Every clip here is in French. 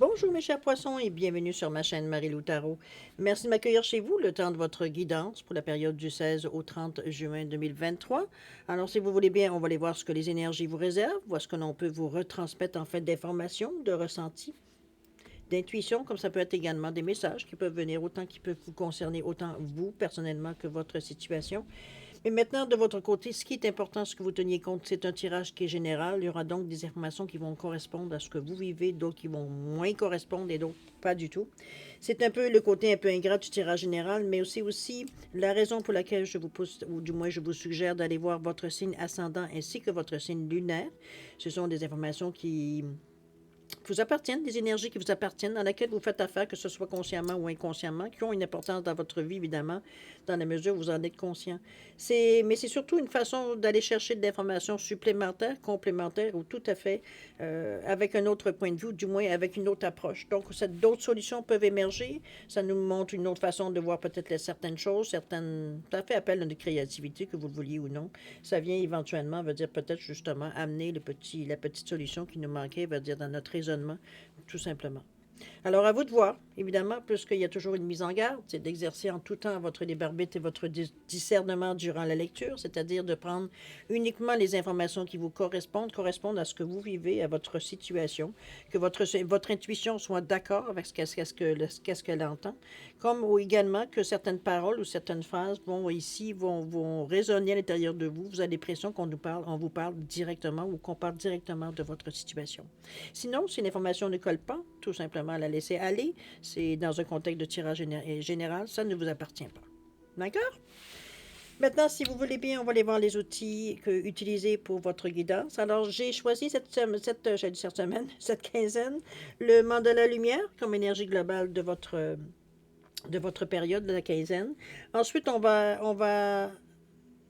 Bonjour mes chers poissons et bienvenue sur ma chaîne Marie-Lou Tarot. Merci de m'accueillir chez vous le temps de votre guidance pour la période du 16 au 30 juin 2023. Alors si vous voulez bien, on va aller voir ce que les énergies vous réservent, voir ce que l'on peut vous retransmettre en fait d'informations, de ressentis, d'intuition, comme ça peut être également des messages qui peuvent venir autant qui peuvent vous concerner, autant vous personnellement que votre situation. Mais maintenant, de votre côté, ce qui est important, ce que vous teniez compte, c'est un tirage qui est général. Il y aura donc des informations qui vont correspondre à ce que vous vivez, d'autres qui vont moins correspondre et d'autres pas du tout. C'est un peu le côté un peu ingrat du tirage général, mais aussi la raison pour laquelle je vous pousse, ou du moins je vous suggère d'aller voir votre signe ascendant ainsi que votre signe lunaire. Ce sont des informations qui vous appartiennent, des énergies qui vous appartiennent, dans lesquelles vous faites affaire, que ce soit consciemment ou inconsciemment, qui ont une importance dans votre vie, évidemment, dans la mesure où vous en êtes conscient. Mais c'est surtout une façon d'aller chercher de l'information supplémentaire, complémentaire ou tout à fait avec un autre point de vue, du moins avec une autre approche. Donc, d'autres solutions peuvent émerger. Ça nous montre une autre façon de voir peut-être certaines choses, ça fait appel à notre créativité, que vous le vouliez ou non. Ça vient éventuellement, veut dire peut-être justement amener la petite solution qui nous manquait, veut dire dans notre raisonnement, tout simplement. Alors, à vous de voir, évidemment, puisqu'il y a toujours une mise en garde, c'est d'exercer en tout temps votre libre arbitre et votre discernement durant la lecture, c'est-à-dire de prendre uniquement les informations qui vous correspondent à ce que vous vivez, à votre situation, que votre intuition soit d'accord avec ce qu'elle entend, comme également que certaines paroles ou certaines phrases vont résonner à l'intérieur de vous. Vous avez l'impression on vous parle directement ou qu'on parle directement de votre situation. Sinon, si l'information ne colle pas, tout simplement la laisser aller. C'est dans un contexte de tirage général, ça ne vous appartient pas. D'accord? Maintenant, si vous voulez bien, on va aller voir les outils utilisés pour votre guidance. Alors, j'ai choisi cette semaine, cette quinzaine, le mandala lumière comme énergie globale de votre période de la quinzaine. Ensuite, on va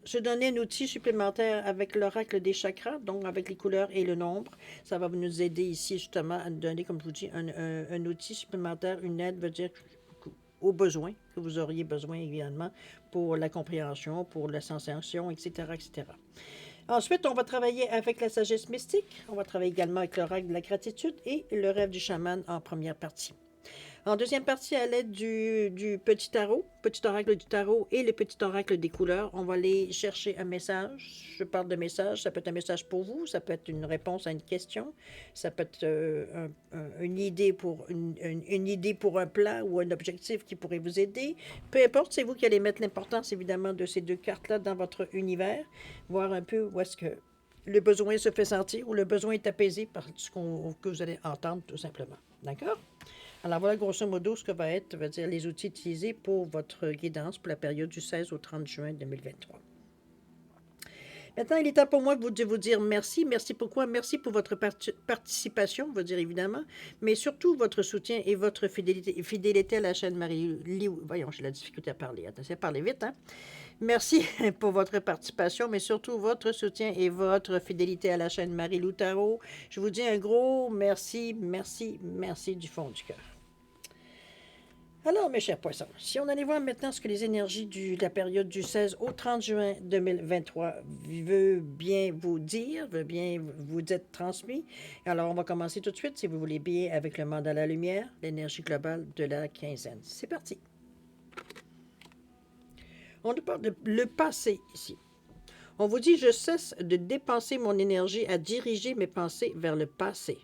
se donner un outil supplémentaire avec l'oracle des chakras, donc avec les couleurs et le nombre. Ça va nous aider ici justement à nous donner, comme je vous dis, un outil supplémentaire, une aide, veut dire aux besoins que vous auriez besoin évidemment pour la compréhension, pour la sensation, etc., etc. Ensuite, on va travailler avec la sagesse mystique. On va travailler également avec l'oracle de la gratitude et le rêve du chaman en première partie. En deuxième partie, à l'aide du petit tarot, petit oracle du tarot et le petit oracle des couleurs, on va aller chercher un message. Je parle de message, ça peut être un message pour vous, ça peut être une réponse à une question, ça peut être une idée une idée pour un plan ou un objectif qui pourrait vous aider. Peu importe, c'est vous qui allez mettre l'importance évidemment de ces deux cartes-là dans votre univers, voir un peu où est-ce que le besoin se fait sentir ou le besoin est apaisé par ce que vous allez entendre tout simplement. D'accord? Alors voilà grosso modo ce que va dire les outils utilisés pour votre guidance pour la période du 16 au 30 juin 2023. Maintenant, il est temps pour moi de vous dire merci. Merci pourquoi? Merci pour votre participation, on va dire évidemment, mais surtout votre soutien et votre fidélité à la chaîne Marie-Lou. Voyons, j'ai la difficulté à parler. Attention, parler vite, hein? Merci pour votre participation, mais surtout votre soutien et votre fidélité à la chaîne Marie-Lou Tarot. Je vous dis un gros merci, merci, merci du fond du cœur. Alors, mes chers poissons, si on allait voir maintenant ce que les énergies de la période du 16 au 30 juin 2023 veut bien vous dire, veut bien vous être transmis. Alors, on va commencer tout de suite, si vous voulez bien, avec le mandala lumière, l'énergie globale de la quinzaine. C'est parti. On nous parle de le passé ici. On vous dit, je cesse de dépenser mon énergie à diriger mes pensées vers le passé.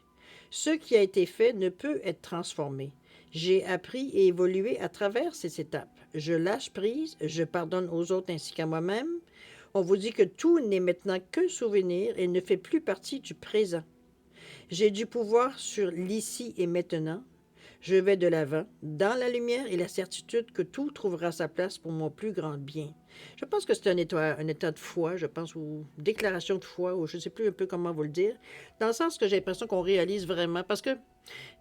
Ce qui a été fait ne peut être transformé. J'ai appris et évolué à travers ces étapes. Je lâche prise, je pardonne aux autres ainsi qu'à moi-même. On vous dit que tout n'est maintenant qu'un souvenir et ne fait plus partie du présent. J'ai du pouvoir sur l'ici et maintenant. Je vais de l'avant, dans la lumière et la certitude que tout trouvera sa place pour mon plus grand bien. Je pense que c'est un état de foi, je pense, ou déclaration de foi, ou je ne sais plus un peu comment vous le dire, dans le sens que j'ai l'impression qu'on réalise vraiment, parce que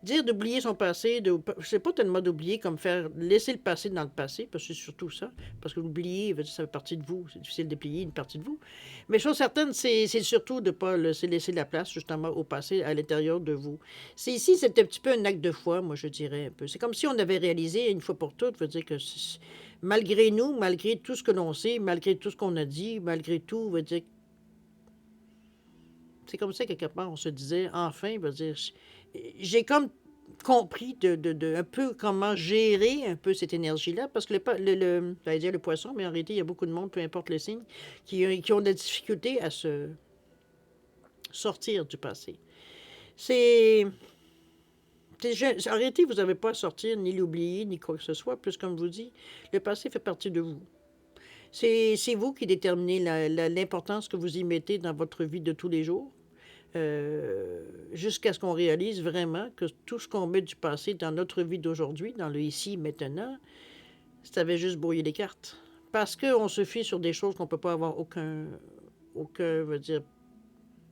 dire d'oublier son passé, c'est pas tellement d'oublier comme faire laisser le passé dans le passé, parce que c'est surtout ça, parce que l'oublier, ça fait partie de vous, c'est difficile d'oublier une partie de vous. Mais chose certaine, c'est surtout de ne pas laisser la place justement au passé à l'intérieur de vous. C'est un petit peu un acte de foi, moi je dirais un peu. C'est comme si on avait réalisé une fois pour toutes, veut dire que malgré nous, malgré tout ce que l'on sait, malgré tout ce qu'on a dit, malgré tout, veut dire c'est comme ça quelque part on se disait enfin, veut dire j'ai comme compris un peu comment gérer un peu cette énergie-là, parce que j'allais dire le poisson, mais en réalité, il y a beaucoup de monde, peu importe le signe, qui ont de la difficulté à se sortir du passé. C'est... En réalité, vous n'avez pas à sortir, ni l'oublier, ni quoi que ce soit, plus comme je vous dis, le passé fait partie de vous. C'est vous qui déterminez l'importance que vous y mettez dans votre vie de tous les jours, jusqu'à ce qu'on réalise vraiment que tout ce qu'on met du passé dans notre vie d'aujourd'hui, dans le ici, maintenant, ça avait juste brouillé les cartes. Parce qu'on se fie sur des choses qu'on ne peut pas avoir aucun, veut dire,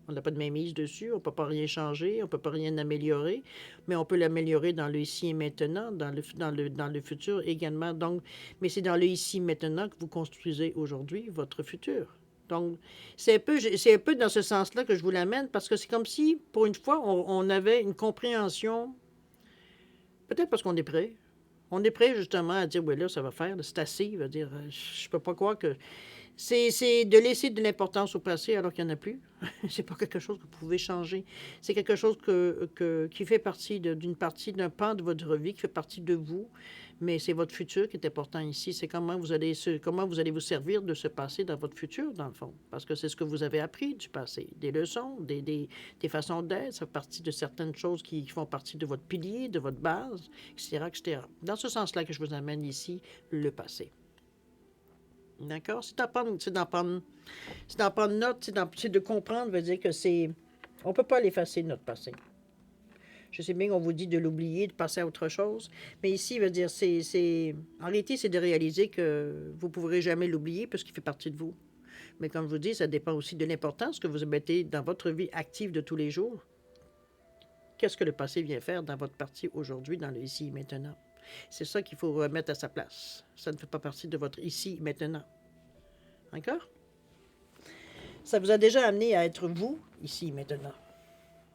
on n'a pas de mainmise dessus, on ne peut pas rien changer, on ne peut pas rien améliorer, mais on peut l'améliorer dans le ici et maintenant, dans le futur également. Donc, mais c'est dans le ici et maintenant que vous construisez aujourd'hui votre futur. Donc, c'est un peu dans ce sens-là que je vous l'amène, parce que c'est comme si, pour une fois, on avait une compréhension, peut-être parce qu'on est prêt. On est prêt justement à dire, oui, là, ça va faire, c'est assez, je veux dire, je peux pas croire que c'est de laisser de l'importance au passé alors qu'il n'y en a plus. C'est pas quelque chose que vous pouvez changer. C'est quelque chose qui fait partie d'un pan de votre vie, qui fait partie de vous. Mais c'est votre futur qui est important ici. C'est comment comment vous allez vous servir de ce passé dans votre futur, dans le fond. Parce que c'est ce que vous avez appris du passé. Des leçons, des façons d'être. Ça fait partie de certaines choses qui font partie de votre pilier, de votre base, etc., etc. Dans ce sens-là que je vous amène ici, le passé. D'accord? C'est d'en prendre note, c'est de comprendre, veut dire que on ne peut pas l'effacer, notre passé. Je sais bien qu'on vous dit de l'oublier, de passer à autre chose, mais ici, veut dire, en réalité, c'est de réaliser que vous ne pourrez jamais l'oublier parce qu'il fait partie de vous. Mais comme je vous dis, ça dépend aussi de l'importance que vous mettez dans votre vie active de tous les jours. Qu'est-ce que le passé vient faire dans votre partie aujourd'hui, dans le ici et maintenant? C'est ça qu'il faut remettre à sa place. Ça ne fait pas partie de votre ici et maintenant. D'accord? Ça vous a déjà amené à être vous, ici, maintenant.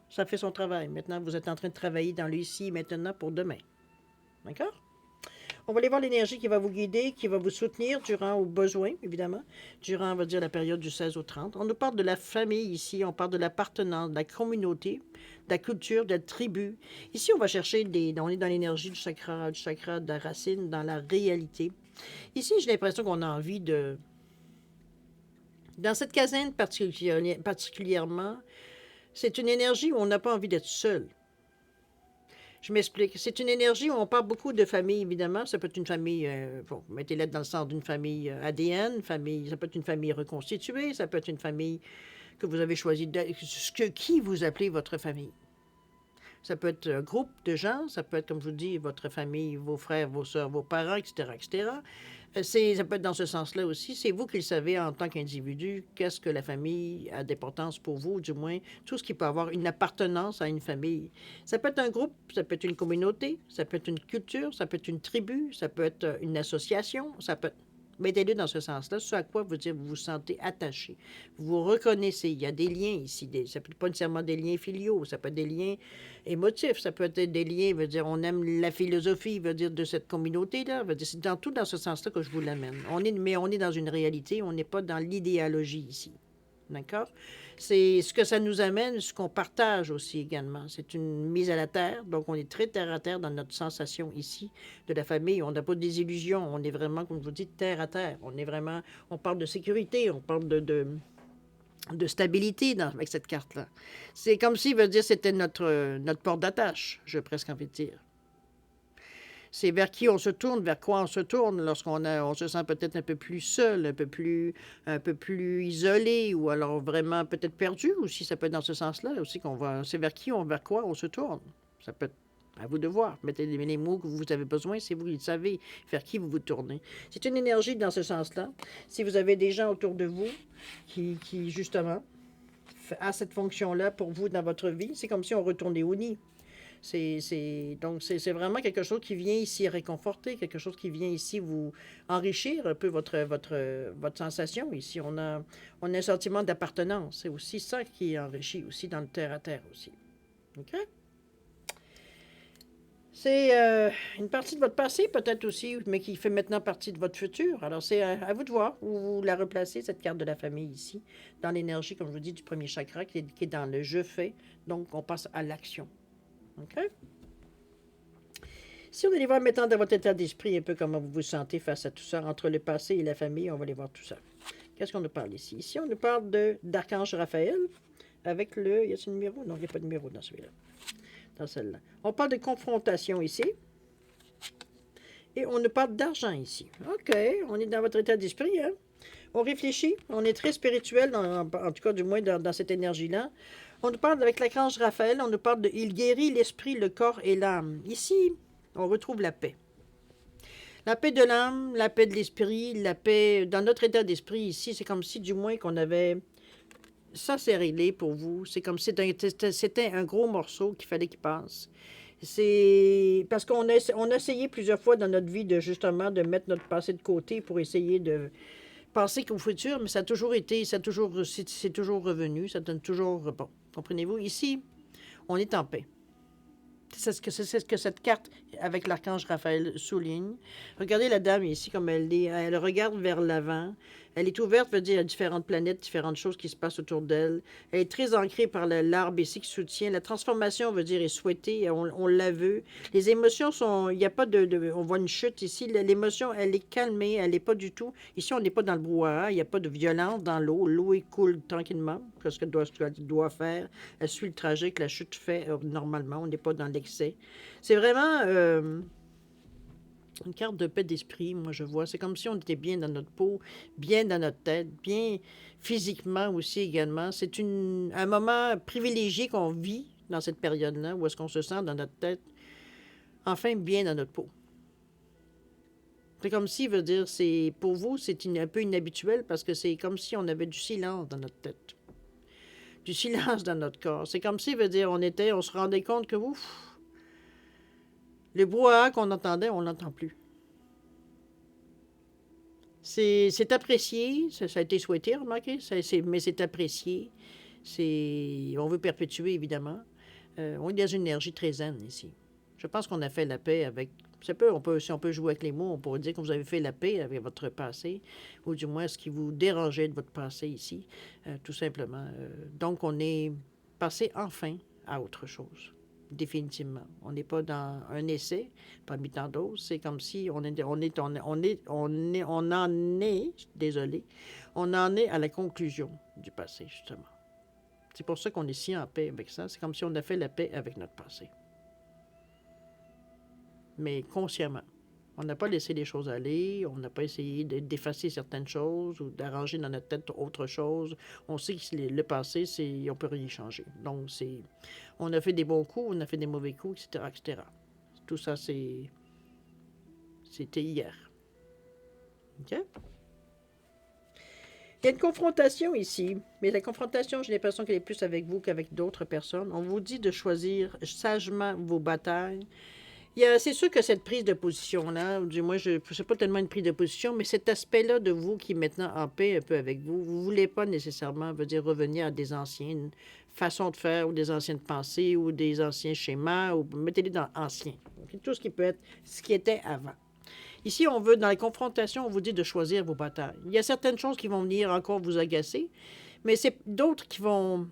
Ça fait son travail. Maintenant, vous êtes en train de travailler dans le ici, maintenant, pour demain. D'accord? On va aller voir l'énergie qui va vous guider, qui va vous soutenir durant, au besoin, évidemment, durant, on va dire, la période du 16 au 30. On nous parle de la famille ici, on parle de l'appartenance, de la communauté, de la culture, de la tribu. Ici, on va chercher on est dans l'énergie du chakra, de la racine, dans la réalité. Ici, j'ai l'impression qu'on a envie de... Dans cette caserne particulièrement, c'est une énergie où on n'a pas envie d'être seul. Je m'explique. C'est une énergie où on parle beaucoup de famille, évidemment. Ça peut être une famille, bon, mettez-la dans le sens d'une famille ADN, ça peut être une famille reconstituée, ça peut être une famille que vous avez choisi, qui vous appelez votre famille. Ça peut être un groupe de gens, ça peut être, comme je vous dis, votre famille, vos frères, vos soeurs, vos parents, etc., etc. Ça peut être dans ce sens-là aussi. C'est vous qui le savez en tant qu'individu, qu'est-ce que la famille a d'importance pour vous, du moins, tout ce qui peut avoir une appartenance à une famille. Ça peut être un groupe, ça peut être une communauté, ça peut être une culture, ça peut être une tribu, ça peut être une association, ça peut être... Mettez-le dans ce sens-là, ce à quoi vous vous sentez attaché. Vous vous reconnaissez. Il y a des liens ici. Ça peut être pas nécessairement des liens filiaux, ça peut être des liens émotifs, ça peut être des liens, veut dire, on aime la philosophie, veut dire, de cette communauté-là. Veut dire, c'est dans tout dans ce sens-là que je vous l'amène. Mais on est dans une réalité, on n'est pas dans l'idéologie ici. D'accord? C'est ce que ça nous amène, ce qu'on partage aussi également. C'est une mise à la terre, donc on est très terre à terre dans notre sensation ici de la famille. On n'a pas des illusions, on est vraiment, comme je vous dis, terre à terre. On parle de sécurité, on parle de stabilité avec cette carte-là. C'est comme si, veut dire, c'était notre porte d'attache, j'ai presque envie de dire. C'est vers qui on se tourne, vers quoi on se tourne on se sent peut-être un peu plus seul, un peu plus isolé, ou alors vraiment peut-être perdu aussi. Ça peut être dans ce sens-là aussi c'est vers quoi on se tourne. Ça peut être à vous de voir. Mettez les mots que vous avez besoin, c'est vous qui le savez, vers qui vous vous tournez. C'est une énergie dans ce sens-là. Si vous avez des gens autour de vous qui justement, a cette fonction-là pour vous dans votre vie, c'est comme si on retournait au nid. Donc, c'est vraiment quelque chose qui vient ici réconforter, quelque chose qui vient ici vous enrichir un peu votre sensation. Ici, on a un sentiment d'appartenance. C'est aussi ça qui est enrichi aussi dans le terre-à-terre aussi. OK? C'est une partie de votre passé peut-être aussi, mais qui fait maintenant partie de votre futur. Alors, c'est à vous de voir où vous la replacez, cette carte de la famille ici, dans l'énergie, comme je vous dis, du premier chakra, qui est dans le « je fais ». Donc, on passe à l'action. OK? Si on allait voir maintenant dans votre état d'esprit un peu comment vous vous sentez face à tout ça, entre le passé et la famille, on va aller voir tout ça. Qu'est-ce qu'on nous parle ici? Ici, on nous parle d'Archange Raphaël avec le... Y a-t-il un numéro? Non, il n'y a pas de numéro dans celui-là. Dans celle-là. On parle de confrontation ici. Et on nous parle d'argent ici. OK, on est dans votre état d'esprit, hein? On réfléchit, on est très spirituel, en tout cas du moins dans cette énergie-là. On nous parle avec l'archange Raphaël, on nous parle de « Il guérit l'esprit, le corps et l'âme ». Ici, on retrouve la paix. La paix de l'âme, la paix de l'esprit, la paix dans notre état d'esprit ici, c'est comme si du moins qu'on avait... Ça, c'est réglé pour vous. C'est comme si c'était un gros morceau qu'il fallait qu'il passe. C'est parce on a essayé plusieurs fois dans notre vie de justement de mettre notre passé de côté pour essayer de penser qu'au futur, mais ça a toujours été, c'est toujours revenu, ça donne toujours, bon, comprenez-vous? Ici, on est en paix. C'est ce que cette carte avec l'archange Raphaël souligne. Regardez la dame ici, comme elle est. Elle regarde vers l'avant. Elle est ouverte, veut dire, à différentes planètes, différentes choses qui se passent autour d'elle. Elle est très ancrée par l'arbre ici qui soutient. La transformation, veut dire, est souhaitée. On la veut. Les émotions sont... Il n'y a pas on voit une chute ici. L'émotion, elle est calmée. Elle n'est pas du tout... Ici, on n'est pas dans le brouhaha. Il n'y a pas de violence dans l'eau. L'eau coule tranquillement. Ce qu'elle doit faire. Elle suit le trajet que la chute fait normalement. On n'est pas dans l'excès. C'est vraiment... une carte de paix d'esprit, moi je vois. C'est comme si on était bien dans notre peau, bien dans notre tête, bien physiquement aussi également. C'est un moment privilégié qu'on vit dans cette période-là, où est-ce qu'on se sent dans notre tête, enfin bien dans notre peau. C'est comme si, veut dire, pour vous, c'est un peu inhabituel parce que c'est comme si on avait du silence dans notre tête, du silence dans notre corps. C'est comme si, veut dire, on se rendait compte que, ouf, le brouhaha qu'on entendait, on l'entend plus. C'est apprécié, ça a été souhaité, remarquez, mais c'est apprécié. On veut perpétuer, évidemment. On est dans une énergie très zen ici. Je pense qu'on a fait la paix avec... Si on peut jouer avec les mots, on pourrait dire que vous avez fait la paix avec votre passé, ou du moins ce qui vous dérangeait de votre passé ici, tout simplement. Donc, on est passé enfin à autre chose. Définitivement. On n'est pas dans un essai parmi tant d'autres. C'est comme si on en est, désolé, on en est à la conclusion du passé, justement. C'est pour ça qu'on est si en paix avec ça. C'est comme si on a fait la paix avec notre passé. Mais consciemment. On n'a pas laissé les choses aller, on n'a pas essayé d'effacer certaines choses ou d'arranger dans notre tête autre chose. On sait que le passé, on ne peut rien changer. Donc, on a fait des bons coups, on a fait des mauvais coups, etc., etc. Tout ça, c'était hier. OK? Il y a une confrontation ici, mais la confrontation, j'ai l'impression qu'elle est plus avec vous qu'avec d'autres personnes. On vous dit de choisir sagement vos batailles. C'est sûr que cette prise de position-là, du moins, je ne sais pas tellement une prise de position, mais cet aspect-là de vous qui est maintenant en paix un peu avec vous, vous ne voulez pas nécessairement, veut dire, revenir à des anciennes façons de faire ou des anciennes pensées ou des anciens schémas, ou mettez-les dans ancien. Okay? Tout ce qui peut être ce qui était avant. Ici, on veut, dans les confrontations, on vous dit de choisir vos batailles. Il y a certaines choses qui vont venir encore vous agacer, mais c'est d'autres qui vont...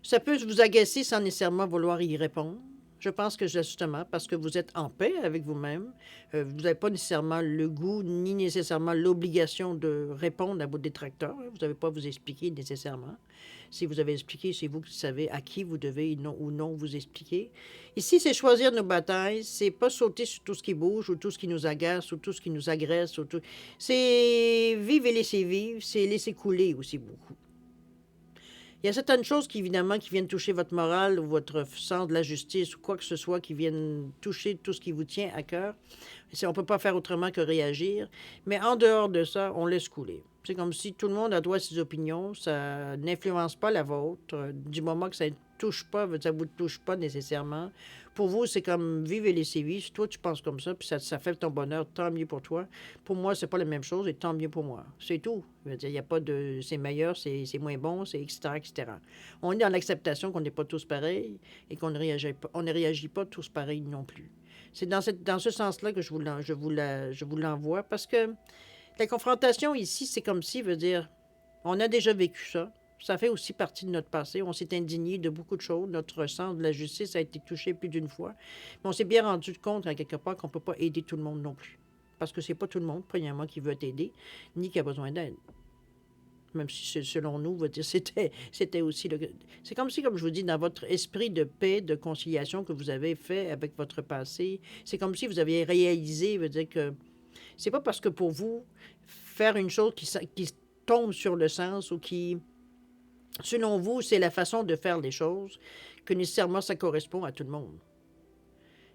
Ça peut vous agacer sans nécessairement vouloir y répondre. Je pense que justement, parce que vous êtes en paix avec vous-même, vous n'avez pas nécessairement le goût ni nécessairement l'obligation de répondre à vos détracteurs. Vous n'avez pas à vous expliquer nécessairement. Si vous avez expliqué, c'est vous qui savez à qui vous devez ou non vous expliquer. Ici, c'est choisir nos batailles. C'est pas sauter sur tout ce qui bouge ou tout ce qui nous agace ou tout ce qui nous agresse. C'est vivre et laisser vivre. C'est laisser couler aussi beaucoup. Il y a certaines choses qui, évidemment, qui viennent toucher votre morale ou votre sens de la justice ou quoi que ce soit qui viennent toucher tout ce qui vous tient à cœur. On ne peut pas faire autrement que réagir. Mais en dehors de ça, on laisse couler. C'est comme si tout le monde a droit à ses opinions. Ça n'influence pas la vôtre. Du moment que ça ne touche pas, ça ne vous touche pas nécessairement. Pour vous, c'est comme vivre et laisser vivre. Si toi, tu penses comme ça, puis ça fait ton bonheur, tant mieux pour toi. Pour moi, c'est pas la même chose et tant mieux pour moi. C'est tout. Je veux dire, il n'y a pas de c'est meilleur, c'est moins bon, c'est etc., etc. On est dans l'acceptation qu'on n'est pas tous pareils et qu'on ne réagit pas tous pareils non plus. C'est dans ce sens-là que je vous l'envoie parce que la confrontation ici, c'est comme si, veut dire, on a déjà vécu ça. Ça fait aussi partie de notre passé. On s'est indigné de beaucoup de choses. Notre sens de la justice a été touché plus d'une fois. Mais on s'est bien rendu compte, à quelque part, qu'on ne peut pas aider tout le monde non plus. Parce que c'est pas tout le monde, premièrement, qui veut t'aider, ni qui a besoin d'aide. Même si, selon nous, c'était aussi le... C'est comme si, comme je vous dis, dans votre esprit de paix, de conciliation que vous avez fait avec votre passé, c'est comme si vous aviez réalisé, veut dire que c'est pas parce que pour vous, faire une chose qui tombe sur le sens ou qui, selon vous, c'est la façon de faire les choses, que nécessairement ça correspond à tout le monde.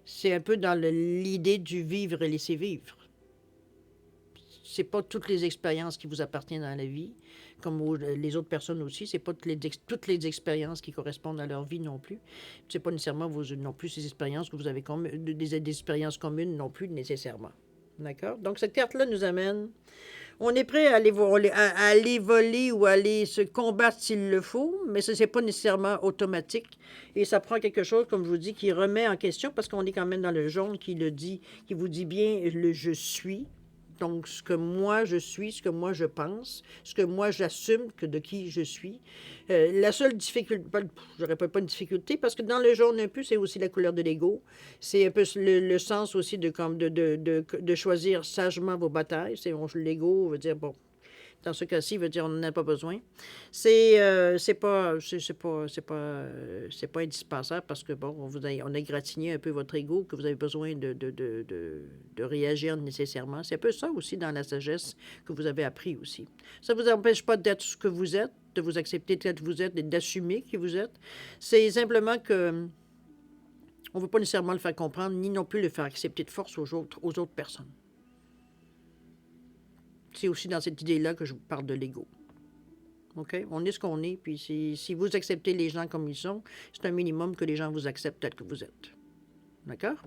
C'est un peu dans l'idée du vivre et laisser vivre. C'est pas toutes les expériences qui vous appartiennent dans la vie, comme les autres personnes aussi. C'est pas toutes les expériences qui correspondent à leur vie non plus. C'est pas nécessairement non plus ces expériences que vous avez des expériences communes non plus nécessairement. D'accord? Donc, cette carte-là nous amène. On est prêt à aller voler ou à aller se combattre s'il le faut, mais ce n'est pas nécessairement automatique. Et ça prend quelque chose, comme je vous dis, qui remet en question, parce qu'on est quand même dans le jaune qui vous dit bien le je suis. Donc, ce que moi je suis, ce que moi je pense, ce que moi j'assume de qui je suis. La seule difficulté, je ne pas une difficulté, parce que dans le jaune un peu, c'est aussi la couleur de l'ego. C'est un peu le sens aussi de choisir sagement vos batailles. L'ego veut dire, bon, dans ce cas-ci, veut dire on n'en a pas besoin. C'est pas indispensable parce que, bon, on a gratigné un peu votre ego, que vous avez besoin de réagir nécessairement. C'est un peu ça aussi dans la sagesse que vous avez appris aussi. Ça ne vous empêche pas d'être ce que vous êtes, de vous accepter tel que vous êtes et d'assumer qui vous êtes. C'est simplement que on ne veut pas nécessairement le faire comprendre, ni non plus le faire accepter de force aux autres personnes. C'est aussi dans cette idée-là que je vous parle de l'ego. OK? On est ce qu'on est, puis si vous acceptez les gens comme ils sont, c'est un minimum que les gens vous acceptent tel que vous êtes. D'accord?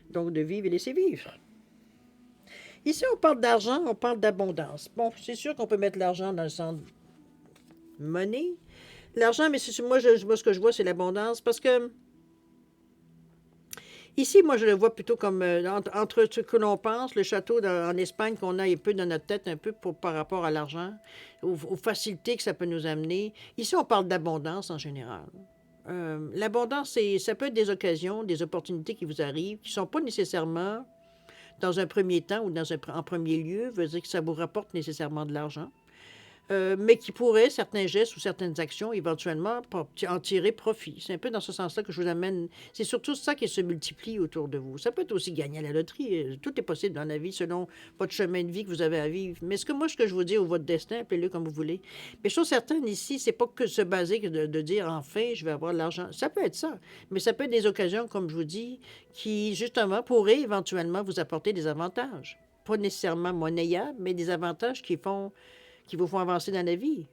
Donc, de vivre et laisser vivre. Ici, on parle d'argent, on parle d'abondance. Bon, c'est sûr qu'on peut mettre l'argent dans le sens monnaie. L'argent, mais moi, ce que je vois, c'est l'abondance, parce que ici, moi, je le vois plutôt comme entre ce que l'on pense, le château en Espagne qu'on a un peu dans notre tête, un peu par rapport à l'argent, aux facilités que ça peut nous amener. Ici, on parle d'abondance en général. L'abondance, ça peut être des occasions, des opportunités qui vous arrivent, qui ne sont pas nécessairement, dans un premier temps ou en premier lieu, veut dire que ça vous rapporte nécessairement de l'argent. Mais qui pourraient, certains gestes ou certaines actions, éventuellement, en tirer profit. C'est un peu dans ce sens-là que je vous amène. C'est surtout ça qui se multiplie autour de vous. Ça peut être aussi gagner à la loterie. Tout est possible dans la vie selon votre chemin de vie que vous avez à vivre. Mais ce que je vous dis, ou votre destin, appelez-le comme vous voulez. Mais chose certaine ici, c'est pas que se baser de dire enfin, je vais avoir de l'argent. Ça peut être ça. Mais ça peut être des occasions, comme je vous dis, qui, justement, pourraient éventuellement vous apporter des avantages. Pas nécessairement monnayables, mais des avantages qui vous font avancer dans la vie.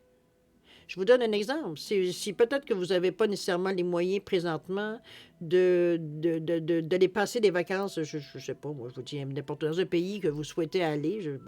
Je vous donne un exemple. Si peut-être que vous n'avez pas nécessairement les moyens présentement d'aller passer des vacances, je ne sais pas, moi, je vous dis, n'importe dans un pays que vous souhaitez aller.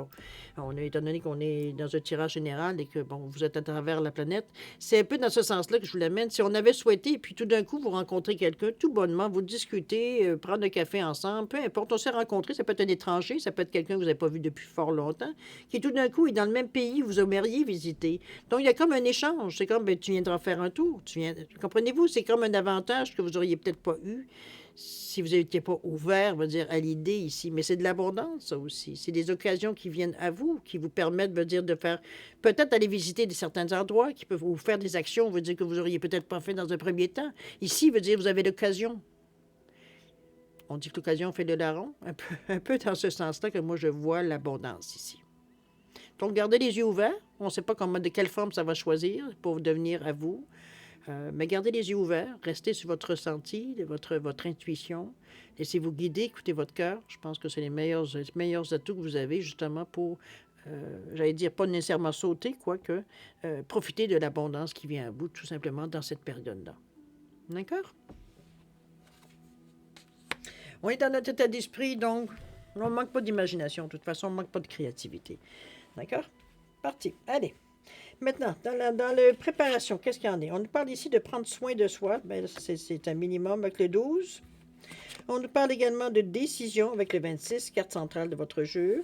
Étant donné qu'on est dans un tirage général et que, bon, vous êtes à travers la planète, c'est un peu dans ce sens-là que je vous l'amène. Si on avait souhaité, et puis tout d'un coup, vous rencontrez quelqu'un, tout bonnement, vous discutez, prendre un café ensemble, peu importe, on s'est rencontrés, ça peut être un étranger, ça peut être quelqu'un que vous n'avez pas vu depuis fort longtemps, qui tout d'un coup est dans le même pays où vous aimeriez visiter. Donc, il y a comme un échange. C'est comme, tu viendras faire un tour. Comprenez-vous? C'est comme un avantage que vous auriez peut-être pas eu si vous n'étiez pas ouvert, on va dire, à l'idée ici. Mais c'est de l'abondance, ça aussi. C'est des occasions qui viennent à vous, qui vous permettent, veut dire, de faire, peut-être aller visiter certains endroits, qui peuvent vous faire des actions, veut dire, que vous auriez peut-être pas fait dans un premier temps. Ici, veut dire, vous avez l'occasion. On dit que l'occasion fait le larron. Un peu dans ce sens-là que moi, je vois l'abondance ici. Donc, gardez les yeux ouverts. On ne sait pas de quelle forme ça va choisir pour devenir à vous. Mais gardez les yeux ouverts, restez sur votre ressenti, votre intuition. Laissez-vous guider, écoutez votre cœur. Je pense que c'est les meilleurs atouts que vous avez justement pour, j'allais dire, pas nécessairement sauter, quoique, profiter de l'abondance qui vient à vous tout simplement dans cette période-là. D'accord? On est dans notre état d'esprit, donc on ne manque pas d'imagination. De toute façon, on ne manque pas de créativité. D'accord? Parti. Allez. Maintenant, dans la préparation, qu'est-ce qu'il y en a? On nous parle ici de prendre soin de soi. Bien, c'est un minimum avec le 12. On nous parle également de décision avec le 26, carte centrale de votre jeu.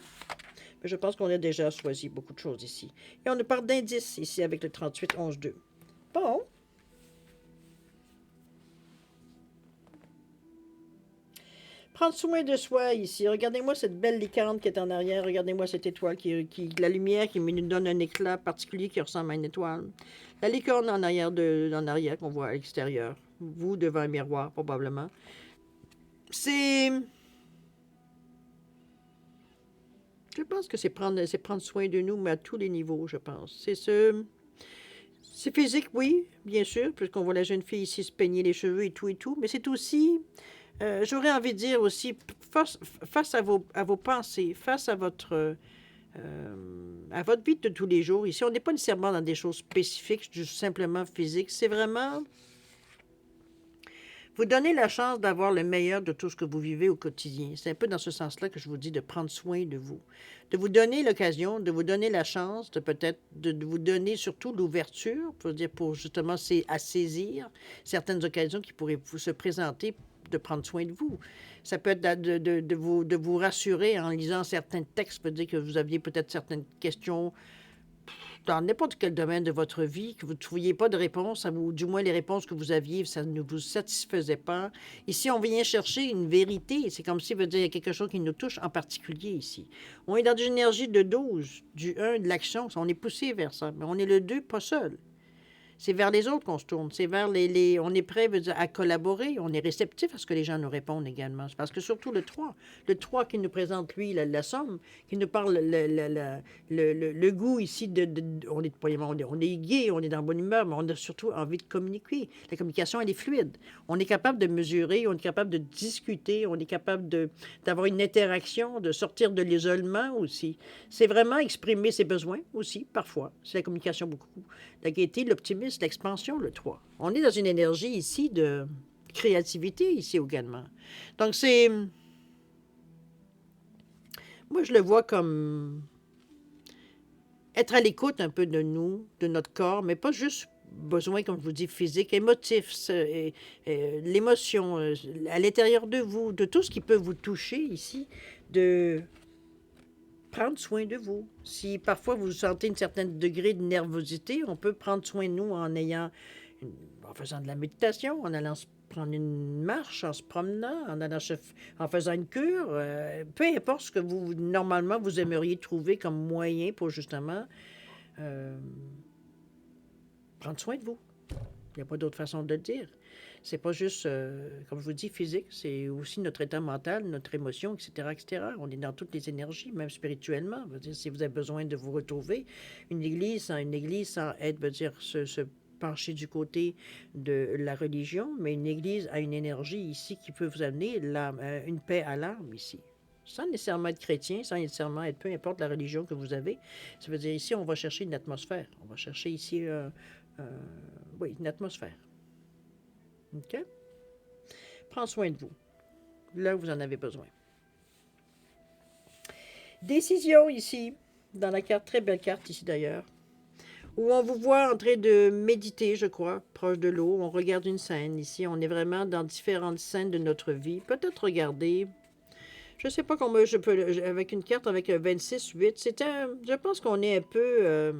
Mais je pense qu'on a déjà choisi beaucoup de choses ici. Et on nous parle d'indices ici avec le 38-11-2. Bon. Prendre soin de soi ici. Regardez-moi cette belle licorne qui est en arrière. Regardez-moi cette étoile la lumière qui nous donne un éclat particulier qui ressemble à une étoile. La licorne en arrière qu'on voit à l'extérieur. Vous devant un miroir, probablement. C'est... Je pense que c'est prendre soin de nous, mais à tous les niveaux, je pense. C'est physique, oui, bien sûr, puisqu'on voit la jeune fille ici se peigner les cheveux et tout, mais c'est aussi, j'aurais envie de dire aussi, face à vos pensées, face à votre vie de tous les jours. Ici, on n'est pas nécessairement dans des choses spécifiques, juste simplement physiques. C'est vraiment vous donner la chance d'avoir le meilleur de tout ce que vous vivez au quotidien. C'est un peu dans ce sens-là que je vous dis de prendre soin de vous. De vous donner l'occasion, de vous donner la chance, de peut-être de vous donner surtout l'ouverture, pour justement à saisir certaines occasions qui pourraient vous se présenter, de prendre soin de vous. Ça peut être de vous rassurer en lisant certains textes, peut dire que vous aviez peut-être certaines questions dans n'importe quel domaine de votre vie, que vous ne trouviez pas de réponse, ou du moins les réponses que vous aviez, ça ne vous satisfaisait pas. Ici, on vient chercher une vérité. C'est comme si, veut dire, il y a quelque chose qui nous touche en particulier ici. On est dans une énergie de 12, du 1, de l'action. On est poussé vers ça, mais on est le 2, pas seul. C'est vers les autres qu'on se tourne. C'est vers on est prêt, veut dire, à collaborer. On est réceptif à ce que les gens nous répondent également. Parce que surtout le 3 qui nous présente, lui, la somme, qui nous parle le goût ici on est gai, on est dans bonne humeur, mais on a surtout envie de communiquer. La communication, elle est fluide. On est capable de mesurer, on est capable de discuter, on est capable d'avoir une interaction, de sortir de l'isolement aussi. C'est vraiment exprimer ses besoins aussi, parfois. C'est la communication beaucoup. La gaieté, l'optimisme, l'expansion, le 3. On est dans une énergie ici de créativité, ici également. Donc, moi, je le vois comme être à l'écoute un peu de nous, de notre corps, mais pas juste besoin, comme je vous dis, physique, émotif, l'émotion à l'intérieur de vous, de tout ce qui peut vous toucher ici, de prendre soin de vous. Si parfois vous sentez un certain degré de nervosité, on peut prendre soin de nous en faisant de la méditation, en allant se prendre une marche, en se promenant, en faisant une cure, peu importe ce que normalement, vous aimeriez trouver comme moyen pour justement euh, prendre soin de vous. Il n'y a pas d'autre façon de le dire. C'est pas juste, comme je vous dis, physique, c'est aussi notre état mental, notre émotion, etc., etc. On est dans toutes les énergies, même spirituellement. Veut dire, si vous avez besoin de vous retrouver, une église sans être, veut dire, se pencher du côté de la religion, mais une église a une énergie ici qui peut vous amener une paix à l'âme ici. Sans nécessairement être chrétien, sans nécessairement être peu importe la religion que vous avez. Ça veut dire ici, on va chercher une atmosphère. On va chercher ici, oui, une atmosphère. OK? Prends soin de vous, là où vous en avez besoin. Décision ici, dans la carte, très belle carte ici d'ailleurs, où on vous voit en train de méditer, je crois, proche de l'eau. On regarde une scène ici. On est vraiment dans différentes scènes de notre vie. Peut-être regarder, je ne sais pas comment je peux, avec une carte avec 26-8, je pense qu'on est un peu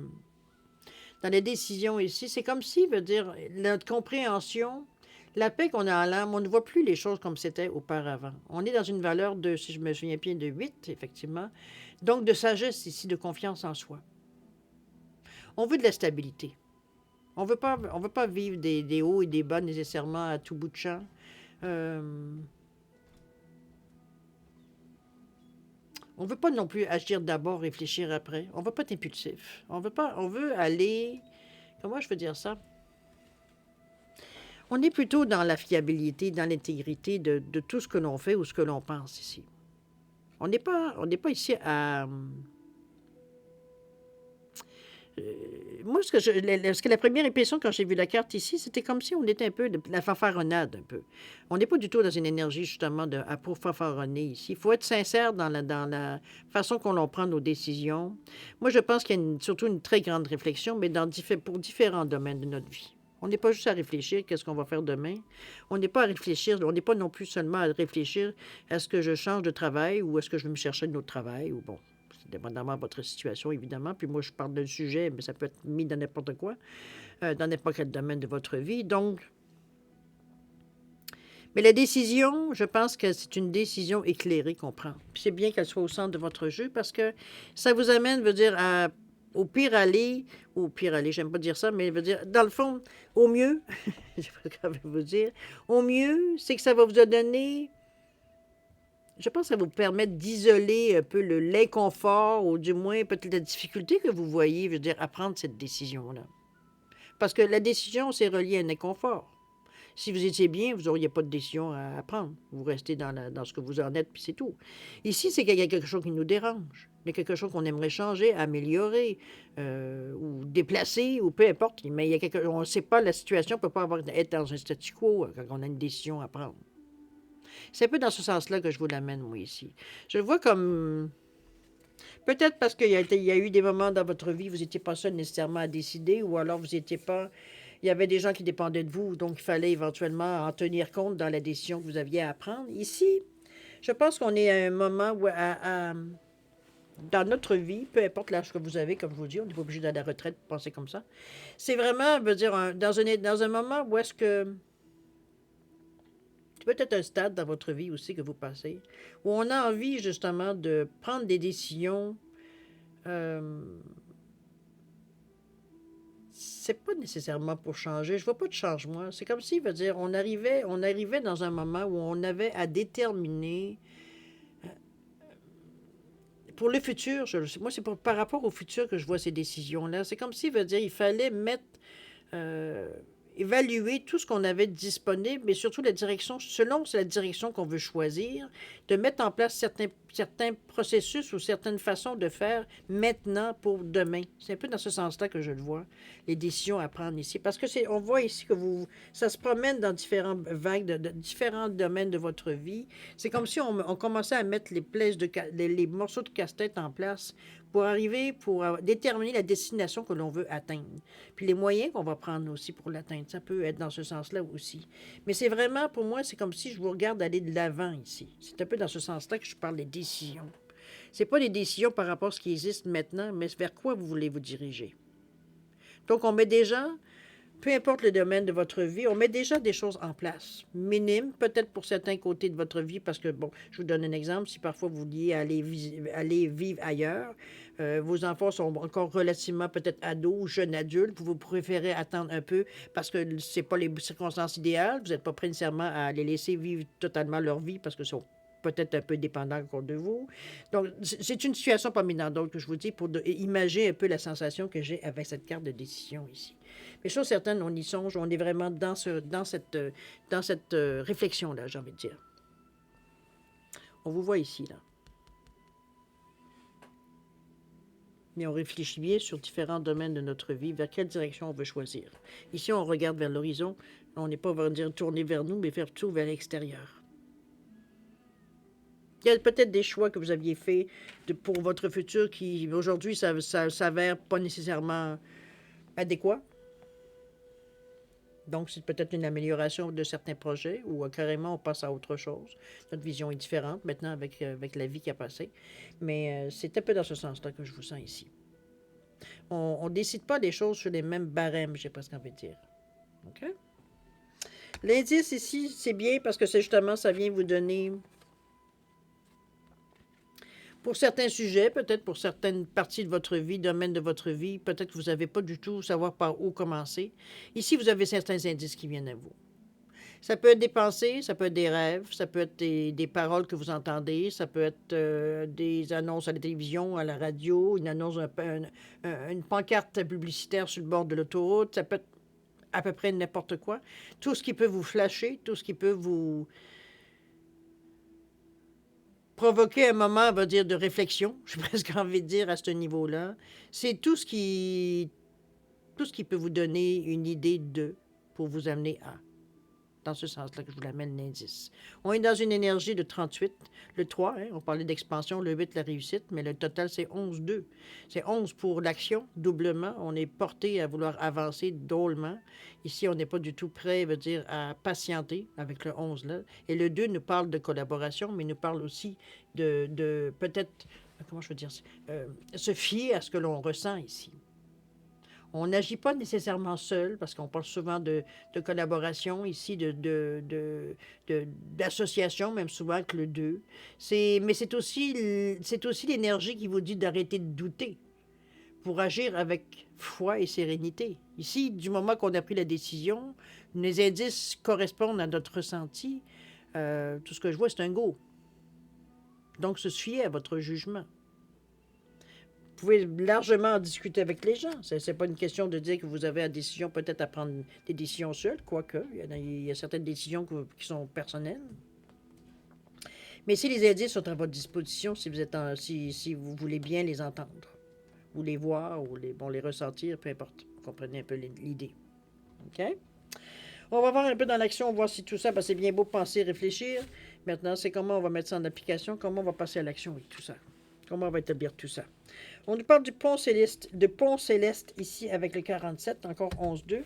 dans les décisions ici. C'est comme si, veut dire, notre compréhension, la paix qu'on a à l'âme, on ne voit plus les choses comme c'était auparavant. On est dans une valeur de, si je me souviens bien, de 8, effectivement. Donc, de sagesse ici, de confiance en soi. On veut de la stabilité. On veut pas vivre des hauts et des bas nécessairement à tout bout de champ. On veut pas non plus agir d'abord, réfléchir après. On veut pas être impulsif. On veut aller, comment je veux dire ça? On est plutôt dans la fiabilité, dans l'intégrité de tout ce que l'on fait ou ce que l'on pense ici. On n'est pas ici à... moi, la première impression quand j'ai vu la carte ici, c'était comme si on était un peu de la fanfaronnade, un peu. On n'est pas du tout dans une énergie, justement, pour fanfaronner ici. Il faut être sincère dans la façon qu'on l'on prend nos décisions. Moi, je pense qu'il y a surtout une très grande réflexion, mais pour différents domaines de notre vie. On n'est pas juste à réfléchir, qu'est-ce qu'on va faire demain. On n'est pas à réfléchir, on n'est pas non plus seulement à réfléchir, est-ce que je change de travail ou est-ce que je vais me chercher un autre travail ou bon. dépendamment de votre situation, évidemment. Puis moi, je parle d'un sujet, mais ça peut être mis dans n'importe quoi, dans n'importe quel domaine de votre vie. Donc, mais la décision, je pense que c'est une décision éclairée qu'on prend. Puis c'est bien qu'elle soit au centre de votre jeu parce que ça vous amène, veut dire, au pire aller, j'aime pas dire ça, mais veut dire, dans le fond, au mieux, je sais pas comment vous dire, au mieux, c'est que ça va vous donner, je pense que ça va vous permettre d'isoler un peu l'inconfort ou du moins peut-être la difficulté que vous voyez, je veux dire, à prendre cette décision-là. Parce que la décision, c'est relié à un inconfort. Si vous étiez bien, vous n'auriez pas de décision à prendre. Vous restez dans ce que vous en êtes, puis c'est tout. Ici, c'est qu'il y a quelque chose qui nous dérange. Il y a quelque chose qu'on aimerait changer, améliorer, ou déplacer, ou peu importe. Mais il y a on ne sait pas, la situation ne peut pas être dans un statu quo quand on a une décision à prendre. C'est un peu dans ce sens-là que je vous l'amène, moi, ici. Je le vois comme... Peut-être parce qu'il y a eu des moments dans votre vie où vous n'étiez pas seul nécessairement à décider, ou alors vous n'étiez pas... Il y avait des gens qui dépendaient de vous, donc il fallait éventuellement en tenir compte dans la décision que vous aviez à prendre. Ici, je pense qu'on est à un moment où, dans notre vie, peu importe l'âge que vous avez, comme je vous dis, on n'est pas obligé d'aller à la retraite pour penser comme ça. C'est vraiment, je veux dire, dans un moment où est-ce que... C'est peut-être un stade dans votre vie aussi que vous passez, où on a envie justement de prendre des décisions. C'est pas nécessairement pour changer. Je vois pas de changement. C'est comme si, veut dire, on arrivait dans un moment où on avait à déterminer pour le futur. Moi, c'est par rapport au futur que je vois ces décisions-là. C'est comme si, veut dire, il fallait mettre euh, évaluer tout ce qu'on avait disponible, mais surtout la direction, selon la direction qu'on veut choisir, de mettre en place certains processus ou certaines façons de faire maintenant pour demain. C'est un peu dans ce sens-là que je le vois, les décisions à prendre ici. Parce que on voit ici que ça se promène dans différentes vagues, de différents domaines de votre vie. C'est comme si on commençait à mettre les morceaux de casse-tête en place pour arriver, pour déterminer la destination que l'on veut atteindre. Puis les moyens qu'on va prendre aussi pour l'atteindre, ça peut être dans ce sens-là aussi. Mais c'est vraiment, pour moi, c'est comme si je vous regarde aller de l'avant ici. C'est un peu dans ce sens-là que je parle des décisions. C'est pas des décisions par rapport à ce qui existe maintenant, mais vers quoi vous voulez vous diriger. Donc, on met déjà, peu importe le domaine de votre vie, on met déjà des choses en place. Minimes, peut-être pour certains côtés de votre vie, parce que, bon, je vous donne un exemple, si parfois vous vouliez aller vivre ailleurs, vos enfants sont encore relativement peut-être ados ou jeunes adultes, vous préférez attendre un peu parce que c'est pas les circonstances idéales, vous n'êtes pas prêt nécessairement à les laisser vivre totalement leur vie parce que sont peut-être un peu dépendants encore de vous. Donc, c'est une situation parmi tant d'autres que je vous dis pour imaginer un peu la sensation que j'ai avec cette carte de décision ici. Mais chose certaine, on y songe, on est vraiment dans cette réflexion-là, j'ai envie de dire. On vous voit ici, là. Mais on réfléchit bien sur différents domaines de notre vie, vers quelle direction on veut choisir. Ici, on regarde vers l'horizon, on n'est pas, on va dire, tourné vers nous, mais faire tout vers l'extérieur. Il y a peut-être des choix que vous aviez faits pour votre futur qui, aujourd'hui, ça s'avère pas nécessairement adéquat. Donc, c'est peut-être une amélioration de certains projets ou carrément on passe à autre chose. Notre vision est différente maintenant avec la vie qui a passé. Mais c'est un peu dans ce sens-là que je vous sens ici. On ne décide pas des choses sur les mêmes barèmes, j'ai presque envie de dire. OK? L'indice ici, c'est bien parce que c'est justement, ça vient vous donner, pour certains sujets, peut-être pour certaines parties de votre vie, domaines de votre vie, peut-être que vous n'avez pas du tout savoir par où commencer. Ici, vous avez certains indices qui viennent à vous. Ça peut être des pensées, ça peut être des rêves, ça peut être des paroles que vous entendez, ça peut être des annonces à la télévision, à la radio, une annonce, une pancarte publicitaire sur le bord de l'autoroute, ça peut être à peu près n'importe quoi. Tout ce qui peut vous flasher, tout ce qui peut vous provoquer un moment, on va dire, de réflexion, j'ai presque envie de dire à ce niveau-là, c'est tout ce qui peut vous donner une idée pour vous amener à. Dans ce sens-là que je vous l'amène l'indice. On est dans une énergie de 38. Le 3, hein, on parlait d'expansion, le 8, la réussite, mais le total, c'est 11-2. C'est 11 pour l'action, doublement. On est porté à vouloir avancer drôlement. Ici, on n'est pas du tout prêt, veut dire, à patienter avec le 11 là. Et le 2 nous parle de collaboration, mais nous parle aussi de peut-être comment je veux dire, se fier à ce que l'on ressent ici. On n'agit pas nécessairement seul, parce qu'on parle souvent de collaboration ici, d'association, même souvent avec le deux. Mais c'est aussi l'énergie qui vous dit d'arrêter de douter pour agir avec foi et sérénité. Ici, du moment qu'on a pris la décision, les indices correspondent à notre ressenti. Tout ce que je vois, c'est un go. Donc, se fier à votre jugement. Vous pouvez largement en discuter avec les gens. Ce n'est pas une question de dire que vous avez la décision peut-être à prendre des décisions seules, quoique. Il y a certaines décisions qui sont personnelles. Mais si les indices sont à votre disposition, si vous voulez bien les entendre, ou les voir, ou les ressentir, peu importe. Vous comprenez un peu l'idée. OK? On va voir un peu dans l'action, voir si tout ça, parce que c'est bien beau penser, réfléchir. Maintenant, c'est comment on va mettre ça en application, comment on va passer à l'action avec tout ça. Comment on va établir tout ça. On nous parle du pont céleste, ici avec le 47, encore 11-2.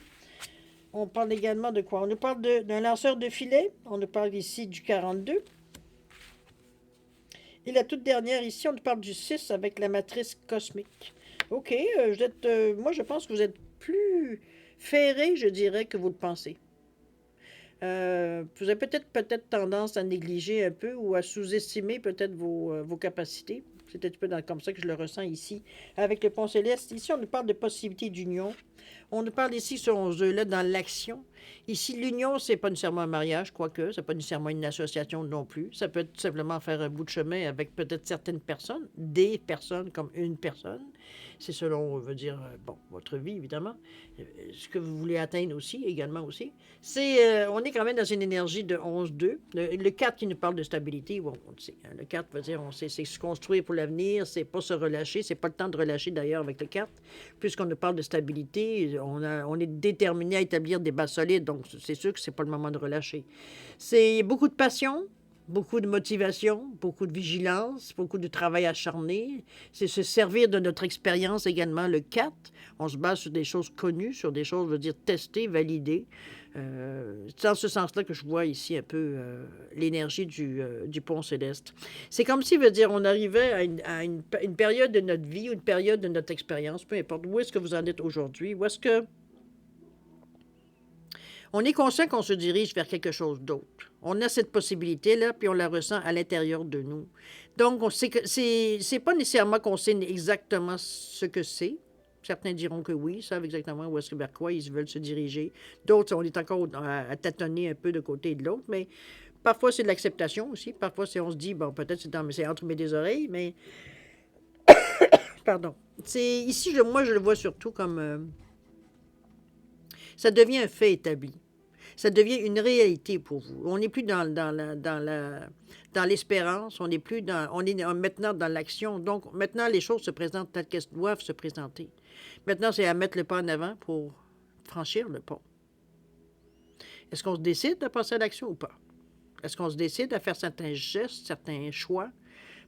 On parle également de quoi? On nous parle d'un lanceur de filet. On nous parle ici du 42. Et la toute dernière ici, on nous parle du 6 avec la matrice cosmique. OK, moi je pense que vous êtes plus ferré, je dirais, que vous le pensez. Vous avez peut-être tendance à négliger un peu ou à sous-estimer peut-être vos capacités. C'est un peu comme ça que je le ressens ici. Avec le pont céleste, ici, on nous parle de possibilités d'union. On nous parle ici, sur 11-2, dans l'action. Ici, l'union, c'est pas nécessairement un mariage, quoique. C'est pas nécessairement une association non plus. Ça peut être tout simplement faire un bout de chemin avec peut-être certaines personnes, des personnes comme une personne. C'est selon, on veut dire, votre vie, évidemment. Ce que vous voulez atteindre aussi, également aussi. On est quand même dans une énergie de 11-2. Le 4 qui nous parle de stabilité, bon, on le sait. Le 4 veut dire, on sait, c'est se construire pour l'avenir, c'est pas se relâcher. C'est pas le temps de relâcher d'ailleurs avec le 4. Puisqu'on nous parle de stabilité, on est déterminé à établir des bases solides, donc c'est sûr que c'est pas le moment de relâcher. C'est beaucoup de passion, beaucoup de motivation, beaucoup de vigilance, beaucoup de travail acharné. C'est se servir de notre expérience également, le 4. On se base sur des choses connues, sur des choses, je veux dire, testées, validées. C'est dans ce sens-là que je vois ici un peu l'énergie du pont céleste. C'est comme si, veut dire, on arrivait à une période de notre vie, ou une période de notre expérience, peu importe où est-ce que vous en êtes aujourd'hui, où est-ce que on est conscient qu'on se dirige vers quelque chose d'autre. On a cette possibilité-là, puis on la ressent à l'intérieur de nous. Donc, on sait que c'est pas nécessairement qu'on sait exactement ce que c'est. Certains diront que oui, savent exactement où est-ce que vers quoi ils veulent se diriger. D'autres, on est encore à tâtonner un peu de côté et de l'autre, mais parfois c'est de l'acceptation aussi. Parfois, on se dit, bon, peut-être c'est entre mes deux oreilles, mais pardon. Ici, moi, je le vois surtout comme ça devient un fait établi. Ça devient une réalité pour vous. On n'est plus dans l'espérance, on n'est plus on est maintenant dans l'action. Donc, maintenant, les choses se présentent telles qu'elles doivent se présenter. Maintenant, c'est à mettre le pas en avant pour franchir le pont. Est-ce qu'on se décide de passer à l'action ou pas? Est-ce qu'on se décide à faire certains gestes, certains choix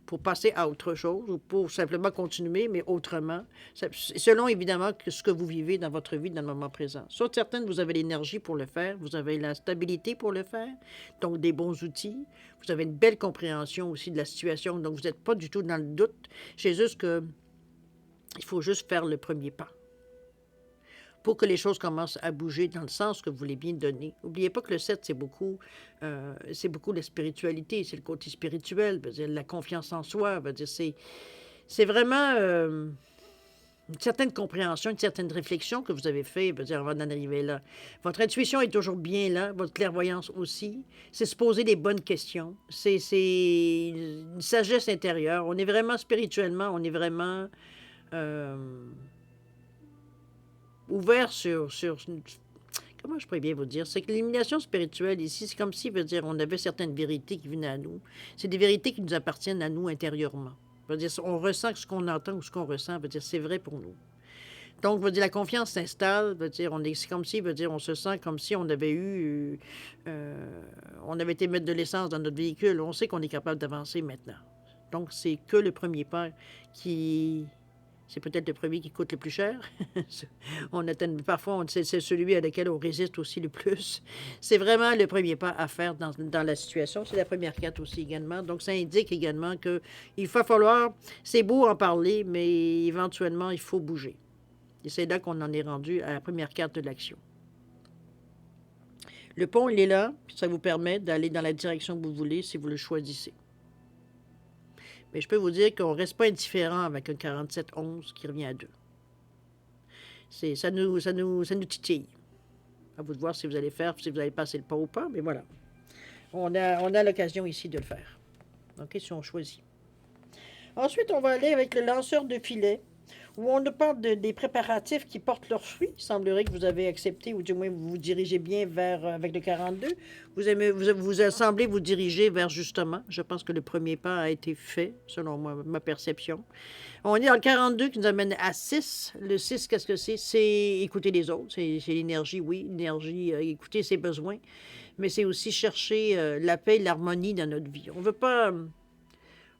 pour passer à autre chose ou pour simplement continuer, mais autrement, selon évidemment ce que vous vivez dans votre vie dans le moment présent. Soit certaines, vous avez l'énergie pour le faire, vous avez la stabilité pour le faire, donc des bons outils, vous avez une belle compréhension aussi de la situation, donc vous n'êtes pas du tout dans le doute. C'est juste que il faut juste faire le premier pas pour que les choses commencent à bouger dans le sens que vous voulez bien donner. N'oubliez pas que le 7, c'est beaucoup la spiritualité, c'est le côté spirituel, veut dire, la confiance en soi, veut dire, c'est vraiment une certaine compréhension, une certaine réflexion que vous avez fait, veut dire, avant d'en arriver là. Votre intuition est toujours bien là, votre clairvoyance aussi. C'est se poser les bonnes questions. C'est une sagesse intérieure. On est vraiment spirituellement, on est vraiment ouvert sur comment je pourrais bien vous dire? C'est que l'illumination spirituelle ici, c'est comme si, veut dire, on avait certaines vérités qui venaient à nous. C'est des vérités qui nous appartiennent à nous intérieurement. Veut dire, on ressent que ce qu'on entend ou ce qu'on ressent, veut dire, c'est vrai pour nous. Donc, veut dire, la confiance s'installe, veut dire, c'est comme si, veut dire, on se sent comme si on avait on avait été mettre de l'essence dans notre véhicule. On sait qu'on est capable d'avancer maintenant. Donc, c'est que le premier pas qui C'est peut-être le premier qui coûte le plus cher. On atteint, parfois, c'est celui à lequel on résiste aussi le plus. C'est vraiment le premier pas à faire dans la situation. C'est la première carte aussi également. Donc, ça indique également qu'il va falloir, c'est beau en parler, mais éventuellement, il faut bouger. Et c'est là qu'on en est rendu à la première carte de l'action. Le pont, il est là, puis ça vous permet d'aller dans la direction que vous voulez si vous le choisissez. Mais je peux vous dire qu'on ne reste pas indifférent avec un 47-11 qui revient à 2. Ça nous titille. À vous de voir si vous allez faire, si vous allez passer le pas ou pas, mais voilà. On a l'occasion ici de le faire. OK, si on choisit. Ensuite, on va aller avec le lanceur de filet, où on nous parle des préparatifs qui portent leurs fruits. Il semblerait que vous avez accepté, ou du moins vous vous dirigez bien vers, avec le 42. Vous semblez vous diriger vers justement. Je pense que le premier pas a été fait, selon ma perception. On est dans le 42 qui nous amène à 6. Le 6, qu'est-ce que c'est? C'est écouter les autres. C'est l'énergie, oui. L'énergie, écouter ses besoins. Mais c'est aussi chercher la paix et l'harmonie dans notre vie. On veut pas...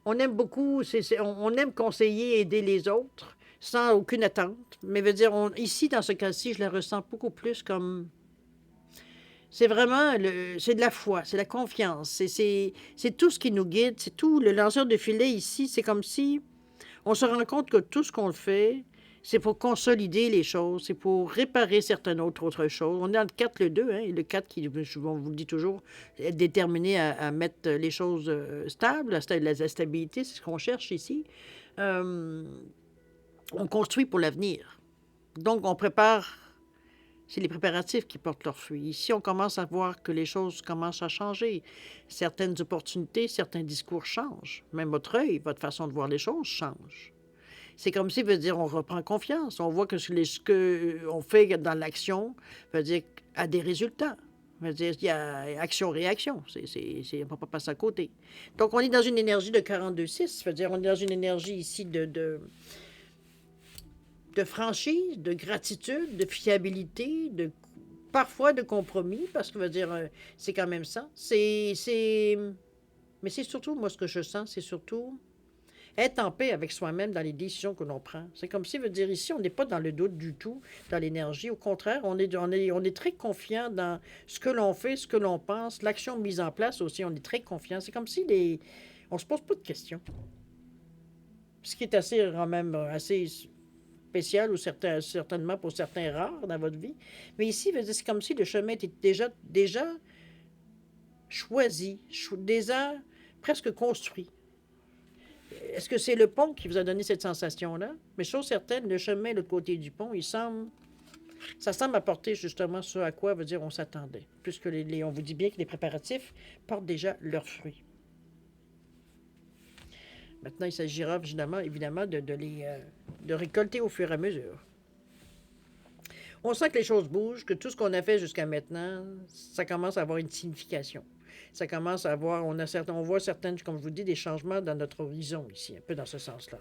On aime beaucoup, on aime conseiller, aider les autres sans aucune attente. Mais veut dire, ici, dans ce cas-ci, je la ressens beaucoup plus comme... C'est vraiment, c'est de la foi, c'est la confiance, c'est tout ce qui nous guide, c'est tout. Le lanceur de filet ici, c'est comme si on se rend compte que tout ce qu'on fait, c'est pour consolider les choses, c'est pour réparer certaines autres choses. On est dans le 4, le 2, hein, et le 4 qui, on vous le dit toujours, est déterminé à mettre les choses stables, la stabilité, c'est ce qu'on cherche ici. On construit pour l'avenir. Donc, on prépare, c'est les préparatifs qui portent leurs fruits. Ici, on commence à voir que les choses commencent à changer. Certaines opportunités, certains discours changent. Même votre œil, votre façon de voir les choses change. C'est comme si, veut dire, on reprend confiance. On voit que ce qu'on fait dans l'action, veut dire, a des résultats. Veut dire, il y a action-réaction. On ne peut pas passer à côté. Donc, on est dans une énergie de 42-6. Veut dire, on est dans une énergie ici de franchise, de gratitude, de fiabilité, parfois de compromis, parce que, veut dire, c'est quand même ça. Mais c'est surtout, moi, ce que je sens, c'est surtout être en paix avec soi-même dans les décisions que l'on prend. C'est comme si, veut dire, ici, on n'est pas dans le doute du tout, dans l'énergie. Au contraire, on est très confiant dans ce que l'on fait, ce que l'on pense, l'action mise en place aussi, on est très confiant. C'est comme si on se pose pas de questions. Ce qui est assez, quand même, assez spécial ou certainement pour certains rares dans votre vie. Mais ici, c'est comme si le chemin était déjà choisi, déjà presque construit. Est-ce que c'est le pont qui vous a donné cette sensation-là? Mais chose certaine, le chemin de l'autre côté du pont, ça semble apporter justement ce à quoi veut dire on s'attendait, puisque on vous dit bien que les préparatifs portent déjà leurs fruits. Maintenant, il s'agira évidemment de récolter au fur et à mesure. On sent que les choses bougent, que tout ce qu'on a fait jusqu'à maintenant, ça commence à avoir une signification. Ça commence à avoir, on voit certaines, comme je vous dis, des changements dans notre horizon ici, un peu dans ce sens-là.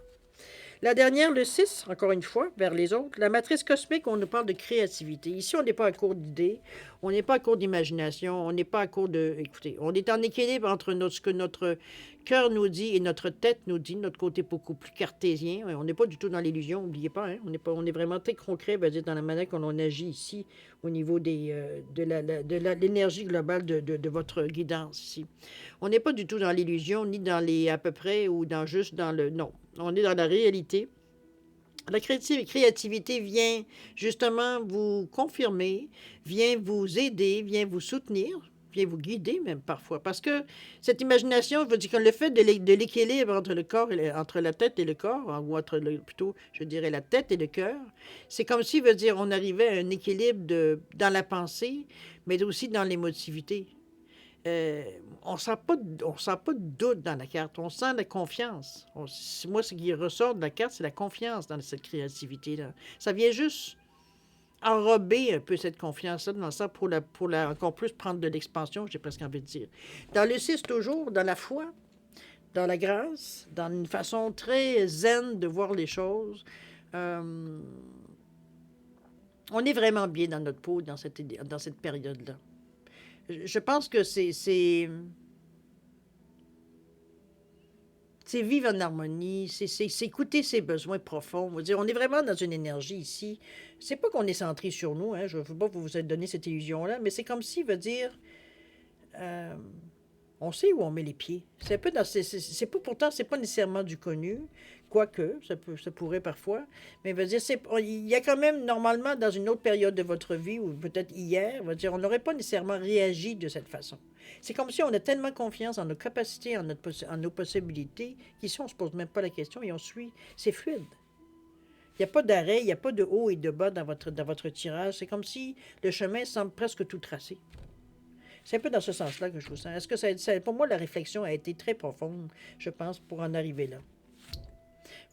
La dernière, le 6, encore une fois, vers les autres. La matrice cosmique, on nous parle de créativité. Ici, on n'est pas à court d'idées, on n'est pas à court d'imagination, on n'est pas à court de... Écoutez, on est en équilibre entre ce que notre cœur nous dit et notre tête nous dit, notre côté beaucoup plus cartésien. On n'est pas du tout dans l'illusion, n'oubliez pas, hein? On est vraiment très concret, dans la manière qu'on agit ici, au niveau de l'énergie globale de votre guidance ici. On n'est pas du tout dans l'illusion, ni dans les à peu près, ou juste dans le... Non. On est dans la réalité. La créativité vient justement vous confirmer, vient vous aider, vient vous soutenir, vient vous guider même parfois. Parce que cette imagination, je veux dire que le fait de l'équilibre entre le corps, entre la tête et le corps, ou plutôt, je dirais, la tête et le cœur, c'est comme si, veut dire, on arrivait à un équilibre dans la pensée, mais aussi dans l'émotivité. On sent pas de doute dans la carte, on sent la confiance. Moi, ce qui ressort de la carte, c'est la confiance dans cette créativité-là. Ça vient juste enrober un peu cette confiance-là dans ça pour encore plus prendre de l'expansion, j'ai presque envie de dire. Dans le 6, toujours, dans la foi, dans la grâce, dans une façon très zen de voir les choses. On est vraiment bien dans notre peau dans cette période-là. Je pense que c'est C'est vivre en harmonie, c'est écouter ses besoins profonds. On va dire, on est vraiment dans une énergie ici. C'est pas qu'on est centré sur nous, hein, je ne veux pas vous donner cette illusion-là, mais c'est comme si, veut dire, euh, on sait où on met les pieds. C'est un peu dans, c'est pas pourtant, c'est pas nécessairement du connu, quoique, ça pourrait parfois, mais veut dire, il y a quand même normalement dans une autre période de votre vie, ou peut-être hier, veut dire, on n'aurait pas nécessairement réagi de cette façon. C'est comme si on a tellement confiance en nos capacités, en nos possibilités, qu'ici on se pose même pas la question et on suit. C'est fluide. Il n'y a pas d'arrêt, il n'y a pas de haut et de bas dans votre tirage. C'est comme si le chemin semble presque tout tracé. C'est un peu dans ce sens-là que je vous sens. Est-ce que pour moi, la réflexion a été très profonde, je pense, pour en arriver là.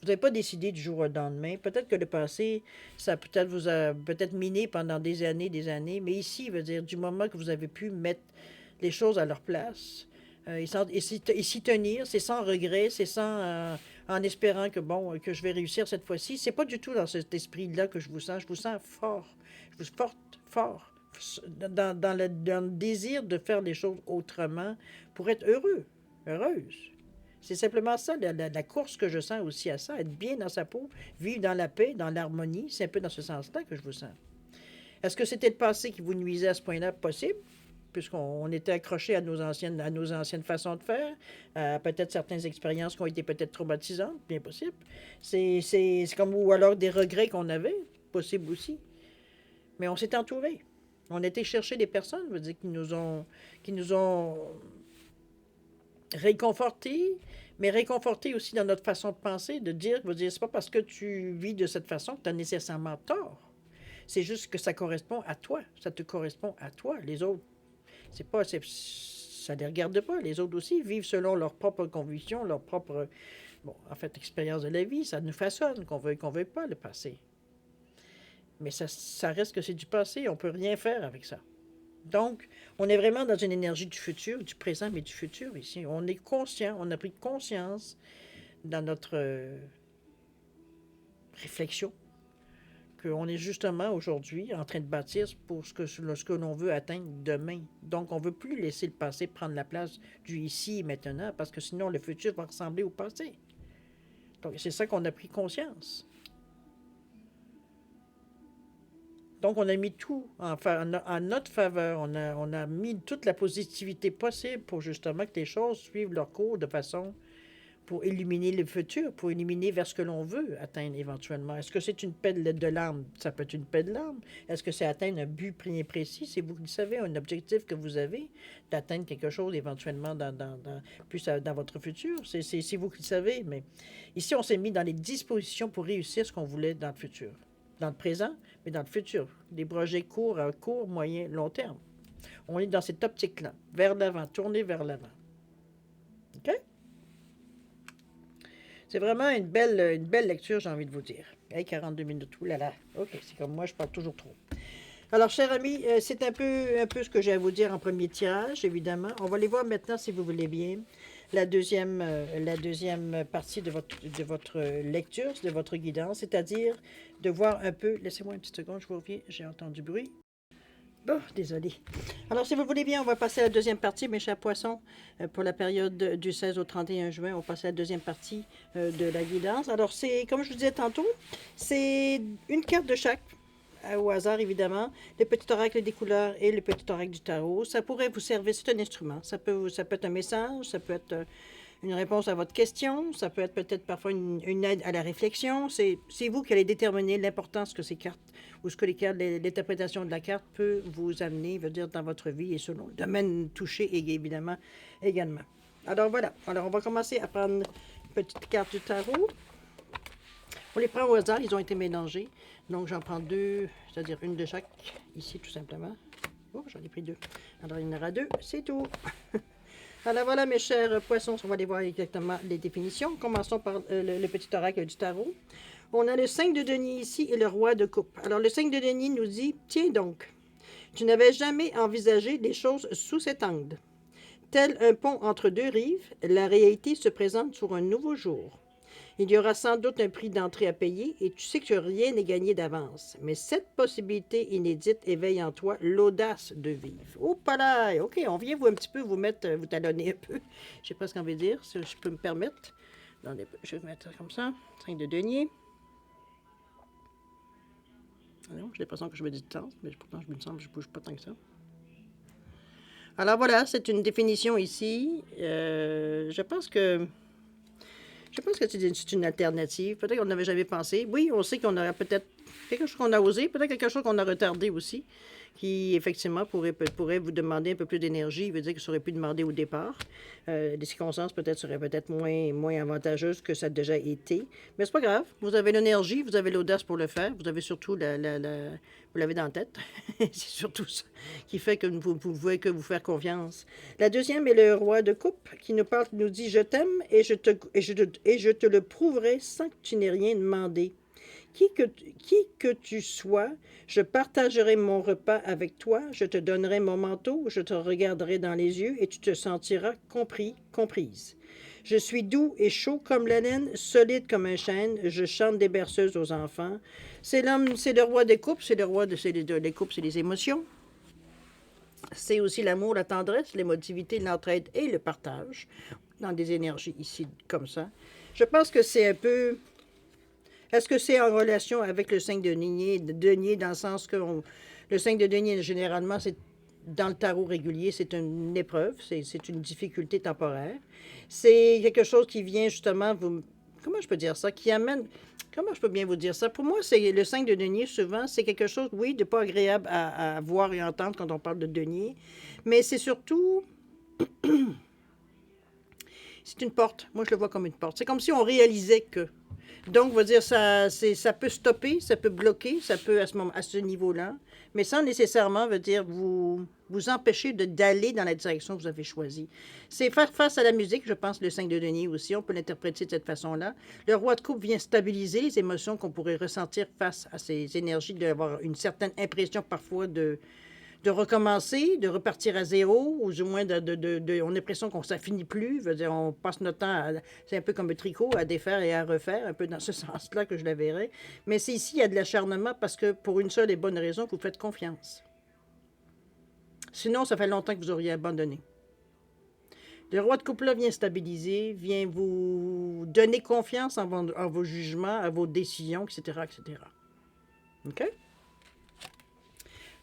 Vous n'avez pas décidé du jour au lendemain. Peut-être que le passé, ça peut-être vous a peut-être miné pendant des années, mais ici, veut dire, du moment que vous avez pu mettre les choses à leur place, et s'y tenir, c'est sans regret, c'est sans en espérant que bon, que je vais réussir cette fois-ci. C'est pas du tout dans cet esprit-là que je vous sens. Je vous sens fort. Je vous porte fort. Dans le désir de faire les choses autrement pour être heureux, heureuse. C'est simplement ça, la course que je sens aussi à ça, être bien dans sa peau, vivre dans la paix, dans l'harmonie. C'est un peu dans ce sens-là que je vous sens. Est-ce que c'était le passé qui vous nuisait à ce point-là? Possible, puisqu'on était accroché à nos anciennes façons de faire, à peut-être certaines expériences qui ont été peut-être traumatisantes, bien possible. C'est comme, ou alors des regrets qu'on avait, possible aussi. Mais on s'est entouré. On a été chercher des personnes, veut dire, qui nous ont réconfortés, mais réconfortés aussi dans notre façon de penser, de dire, veut dire, c'est pas parce que tu vis de cette façon que tu as nécessairement tort. C'est juste que ça correspond à toi. Ça te correspond à toi. Les autres, ça ne les regarde pas. Les autres aussi vivent selon leurs propres convictions, leurs propres, bon, en fait, expérience de la vie. Ça nous façonne, qu'on veuille pas, le passé. Mais ça reste que c'est du passé. On ne peut rien faire avec ça. Donc, on est vraiment dans une énergie du futur, du présent, mais du futur ici. On est conscient, on a pris conscience dans notre réflexion qu'on est justement aujourd'hui en train de bâtir pour ce que l'on veut atteindre demain. Donc, on ne veut plus laisser le passé prendre la place du ici et maintenant, parce que sinon, le futur va ressembler au passé. Donc, c'est ça qu'on a pris conscience. Donc, on a mis tout en notre faveur. On a mis toute la positivité possible pour justement que les choses suivent leur cours de façon pour éliminer le futur, pour éliminer vers ce que l'on veut atteindre éventuellement. Est-ce que c'est une pelle de l'âme? Ça peut être une pelle de l'âme. Est-ce que c'est atteindre un but bien précis? C'est vous qui le savez, un objectif que vous avez, d'atteindre quelque chose éventuellement plus dans votre futur. C'est vous qui le savez, mais ici, on s'est mis dans les dispositions pour réussir ce qu'on voulait dans le futur. Dans le présent, mais dans le futur. Des projets courts, moyen, long terme. On est dans cette optique-là, vers l'avant, tourner vers l'avant. OK? C'est vraiment une belle lecture, j'ai envie de vous dire. Hey, 42 minutes, oulala. OK, c'est comme moi, je parle toujours trop. Alors, chers amis, c'est un peu ce que j'ai à vous dire en premier tirage, évidemment. On va aller voir maintenant, si vous voulez bien, la deuxième partie de votre lecture, de votre guidance, c'est-à-dire de voir un peu... Laissez-moi une petite seconde, je vous reviens, j'ai entendu bruit. Bon, désolé. Alors, si vous voulez bien, on va passer à la deuxième partie, mes chers poissons, pour la période du 16 au 31 juin. On va passer à la deuxième partie de la guidance. Alors, c'est, comme je vous disais tantôt, c'est une carte de chaque, au hasard, évidemment, le petit oracle des couleurs et le petit oracle du tarot. Ça pourrait vous servir, c'est un instrument. Ça peut être un message, ça peut être une réponse à votre question, ça peut être peut-être parfois une aide à la réflexion. C'est vous qui allez déterminer l'importance que ces cartes, ou ce que l'interprétation de la carte peut vous amener, veut dire, dans votre vie et selon le domaine touché, évidemment, également. Alors voilà, alors on va commencer à prendre une petite carte du tarot. On les prend au hasard, ils ont été mélangés. Donc, j'en prends deux, c'est-à-dire une de chaque, ici, tout simplement. Oh, j'en ai pris deux. Alors, il y en aura deux, c'est tout. Alors, voilà, mes chers poissons, on va aller voir exactement les définitions. Commençons par le petit oracle du tarot. On a le 5 de denier ici et le roi de coupe. Alors, le 5 de denier nous dit, « Tiens donc, tu n'avais jamais envisagé les choses sous cet angle. Tel un pont entre deux rives, la réalité se présente sur un nouveau jour. Il y aura sans doute un prix d'entrée à payer et tu sais que rien n'est gagné d'avance. Mais cette possibilité inédite éveille en toi l'audace de vivre. Oh, pas là! OK, on vient vous un petit peu vous talonner un peu. J'ai presque envie de dire, si je peux me permettre. Je vais mettre ça comme ça. 5 de denier. Alors, j'ai l'impression que je me distance, mais pourtant, je me sens que je ne bouge pas tant que ça. Alors voilà, c'est une définition ici. Je pense que c'est une alternative. Peut-être qu'on n'avait jamais pensé. Oui, on sait qu'on aurait peut-être quelque chose qu'on a osé, peut-être quelque chose qu'on a retardé aussi, qui effectivement pourrait vous demander un peu plus d'énergie. Il veut dire que ça aurait pu demander au départ. Les circonstances peut-être seraient peut-être moins avantageuses que ça a déjà été. Mais c'est pas grave. Vous avez l'énergie, vous avez l'audace pour le faire. Vous avez surtout vous l'avez dans la tête. C'est surtout ça qui fait que vous pouvez que vous faire confiance. La deuxième est le roi de coupe qui nous dit je t'aime et je te le prouverai sans que tu n'aies rien demandé. Qui que tu sois, je partagerai mon repas avec toi, je te donnerai mon manteau, je te regarderai dans les yeux et tu te sentiras compris, comprise. Je suis doux et chaud comme la laine, solide comme un chêne, je chante des berceuses aux enfants. C'est le roi des coupes, les coupes, c'est les émotions. C'est aussi l'amour, la tendresse, l'émotivité, l'entraide et le partage, dans des énergies ici comme ça. Je pense que c'est un peu... Est-ce que c'est en relation avec le 5 de denier dans le sens que le 5 de denier, généralement, c'est dans le tarot régulier, c'est une épreuve, c'est une difficulté temporaire. C'est quelque chose qui vient justement vous... Comment je peux dire ça? Qui amène... Comment je peux bien vous dire ça? Pour moi, c'est le 5 de denier, souvent, c'est quelque chose, oui, de pas agréable à voir et entendre quand on parle de denier, mais c'est surtout... C'est une porte. Moi, je le vois comme une porte. C'est comme si on réalisait que... Donc, on va dire, ça peut stopper, ça peut bloquer, ça peut à ce niveau-là, mais sans nécessairement, veut dire, vous empêcher d'aller dans la direction que vous avez choisie. C'est faire face à la musique, je pense, le 5 de denier aussi, on peut l'interpréter de cette façon-là. Le roi de coupe vient stabiliser les émotions qu'on pourrait ressentir face à ces énergies, d'avoir une certaine impression parfois de recommencer, de repartir à zéro, ou du moins, on a l'impression qu'on ça finit plus. Veut dire, on passe notre temps, c'est un peu comme un tricot, à défaire et à refaire, un peu dans ce sens-là que je la verrais. Mais c'est ici, il y a de l'acharnement parce que pour une seule et bonne raison, vous faites confiance. Sinon, ça fait longtemps que vous auriez abandonné. Le roi de coupe-là vient stabiliser, vient vous donner confiance en vos jugements, à vos décisions, etc., etc. OK?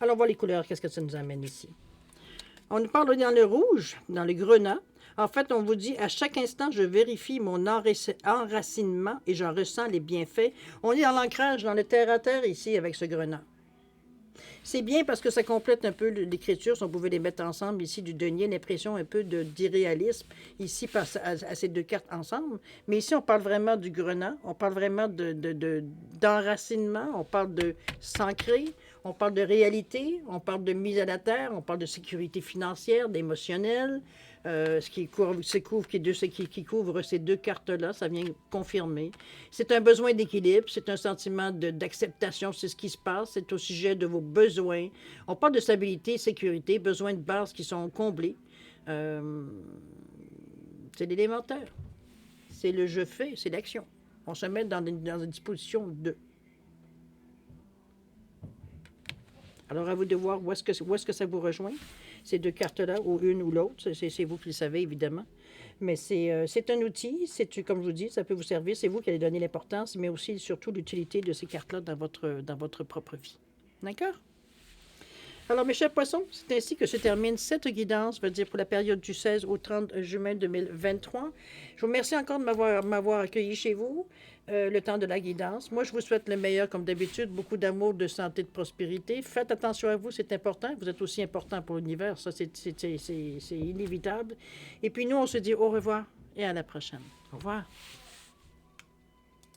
Alors, on voit les couleurs, qu'est-ce que ça nous amène ici. On nous parle dans le rouge, dans le grenat. En fait, on vous dit, à chaque instant, je vérifie mon enracinement et j'en ressens les bienfaits. On est dans l'ancrage, dans le terre-à-terre ici, avec ce grenat. C'est bien parce que ça complète un peu l'écriture, si on pouvait les mettre ensemble ici, du denier, l'impression un peu d'irréalisme, ici, à ces deux cartes ensemble. Mais ici, on parle vraiment du grenat, on parle vraiment d'enracinement, on parle de s'ancrer, on parle de réalité, on parle de mise à la terre, on parle de sécurité financière, d'émotionnel, ce qui couvre ces deux cartes-là, ça vient confirmer. C'est un besoin d'équilibre, c'est un sentiment d'acceptation, c'est ce qui se passe, c'est au sujet de vos besoins. On parle de stabilité, sécurité, besoins de base qui sont comblés. C'est l'élémentaire. C'est le je fais, c'est l'action. On se met dans une disposition de... Alors, à vous de voir où est-ce que ça vous rejoint, ces deux cartes-là, ou une ou l'autre. C'est vous qui le savez, évidemment. Mais c'est un outil, comme je vous dis, ça peut vous servir. C'est vous qui allez donner l'importance, mais aussi, surtout, l'utilité de ces cartes-là dans votre propre vie. D'accord? Alors, mes chers poissons, c'est ainsi que se termine cette guidance, je veux dire, pour la période du 16 au 30 juin 2023. Je vous remercie encore de m'avoir accueilli chez vous, le temps de la guidance. Moi, je vous souhaite le meilleur, comme d'habitude, beaucoup d'amour, de santé, de prospérité. Faites attention à vous, c'est important. Vous êtes aussi important pour l'univers, ça, c'est inévitable. Et puis, nous, on se dit au revoir et à la prochaine. Au revoir.